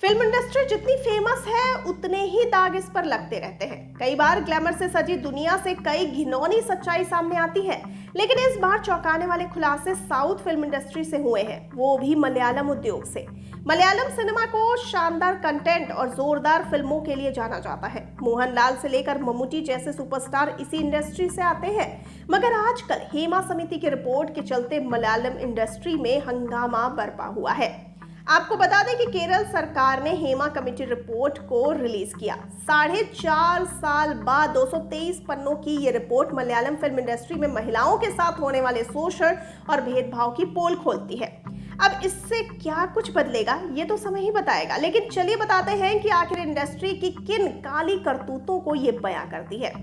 Film industry जितनी famous है उतने ही दाग इस पर लगते रहते हैं। कई बार ग्लैमर से सजी दुनिया से कई घिनौनी सच्चाई सामने आती है, लेकिन इस बार चौंकाने वाले खुलासे साउथ फिल्म इंडस्ट्री से हुए हैं, वो भी मलयालम उद्योग से। मलयालम सिनेमा को शानदार कंटेंट और जोरदार फिल्मों के लिए जाना जाता है। मोहनलाल से लेकर मम्मूटी जैसे सुपरस्टार इसी इंडस्ट्री से आते हैं, मगर आजकल हेमा समिति की रिपोर्ट के चलते मलयालम इंडस्ट्री में हंगामा बरपा हुआ है। आपको बता दें कि केरल सरकार ने हेमा कमेटी रिपोर्ट को रिलीज किया। 4.5 साल बाद 223 पन्नों की ये रिपोर्ट मलयालम फिल्म इंडस्ट्री में महिलाओं के साथ होने वाले शोषण और भेदभाव की पोल खोलती है। अब इससे क्या कुछ बदलेगा ये तो समय ही बताएगा, लेकिन चलिए बताते हैं कि आखिर इंडस्ट्री की किन काली करतूतों को ये बयां करती है।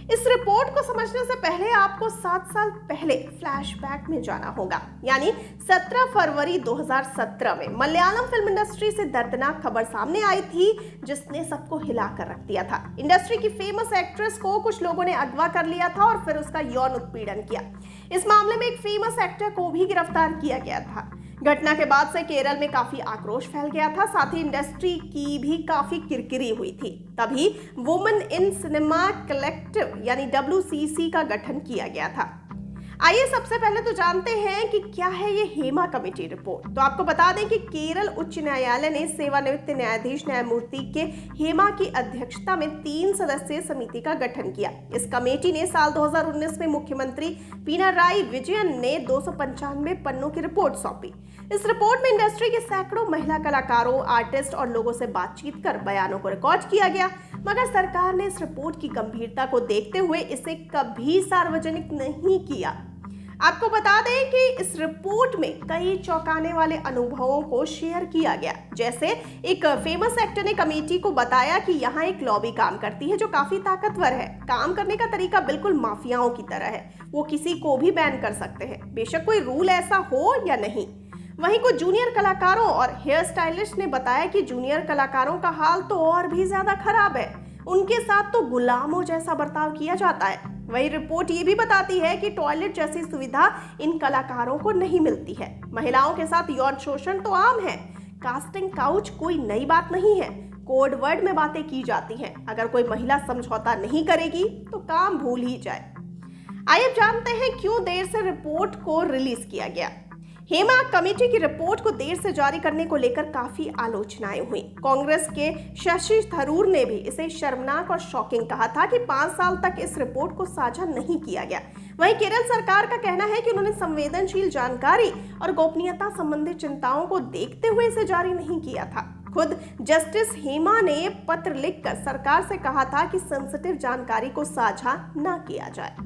इस रिपोर्ट को समझने से पहले आपको 7 साल पहले फ्लैशबैक में जाना होगा, यानी 17 फरवरी 2017 में मलयालम फिल्म इंडस्ट्री से दर्दनाक खबर सामने आई थी, जिसने सबको हिलाकर रख दिया था। इंडस्ट्री की फेमस एक्ट्रेस को कुछ लोगों ने अगवा कर लिया था और फिर उसका यौन उत्पीड़न किया। इस मामले में एक फेमस एक्टर को भी गिरफ्तार किया गया था। घटना के बाद से केरल में काफी आक्रोश फैल गया था, साथ ही इंडस्ट्री की भी काफी किरकिरी हुई थी। तभी वुमेन इन सिनेमा कलेक्टिव यानी WCC का गठन किया गया था। आइए सबसे पहले तो जानते हैं कि क्या है ये हेमा कमेटी रिपोर्ट। तो आपको बता दें कि केरल उच्च न्यायालय ने सेवानिवृत्त न्यायाधीश न्यायमूर्ति के हेमा की अध्यक्षता में 3 सदस्यीय समिति का गठन किया। इस कमेटी ने साल 2019 में मुख्यमंत्री पिनाराई विजयन ने 295 पन्नों की रिपोर्ट सौंपी। इस रिपोर्ट में इंडस्ट्री के सैकड़ों महिला कलाकारों, आर्टिस्ट और लोगों से बातचीत कर बयानों को रिकॉर्ड किया गया, मगर सरकार ने इस रिपोर्ट की गंभीरता को देखते हुए इसे कभी सार्वजनिक नहीं किया। आपको बता दें कि इस रिपोर्ट में कई चौंकाने वाले अनुभवों को शेयर किया गया। जैसे एक फेमस एक्टर ने कमेटी को बताया कि यहाँ एक लॉबी काम करती है जो काफी ताकतवर है। काम करने का तरीका बिल्कुल माफियाओं की तरह है, वो किसी को भी बैन कर सकते हैं, बेशक कोई रूल ऐसा हो या नहीं। वहीं कुछ जूनियर कलाकारों और हेयर स्टाइलिस्ट ने बताया कि जूनियर कलाकारों का हाल तो और भी ज्यादा खराब है, उनके साथ तो गुलामों जैसा बर्ताव किया जाता है। वही रिपोर्ट ये भी बताती है कि टॉयलेट जैसी सुविधा इन कलाकारों को नहीं मिलती है। महिलाओं के साथ यौन शोषण तो आम है। कास्टिंग काउच कोई नई बात नहीं है, कोड वर्ड में बातें की जाती हैं। अगर कोई महिला समझौता नहीं करेगी तो काम भूल ही जाए। आइए जानते हैं क्यों देर से रिपोर्ट को रिलीज किया गया। हेमा कमेटी की रिपोर्ट को देर से जारी करने को लेकर काफी आलोचनाएं हुई। कांग्रेस के शशि थरूर ने भी इसे शर्मनाक और शॉकिंग कहा था कि 5 साल तक इस रिपोर्ट को साझा नहीं किया गया। वहीं केरल सरकार का कहना है कि उन्होंने संवेदनशील जानकारी और गोपनीयता संबंधी चिंताओं को देखते हुए इसे जारी नहीं किया था। खुद जस्टिस हेमा ने पत्र लिखकर सरकार से कहा था कि सेंसिटिव जानकारी को साझा न किया जाए।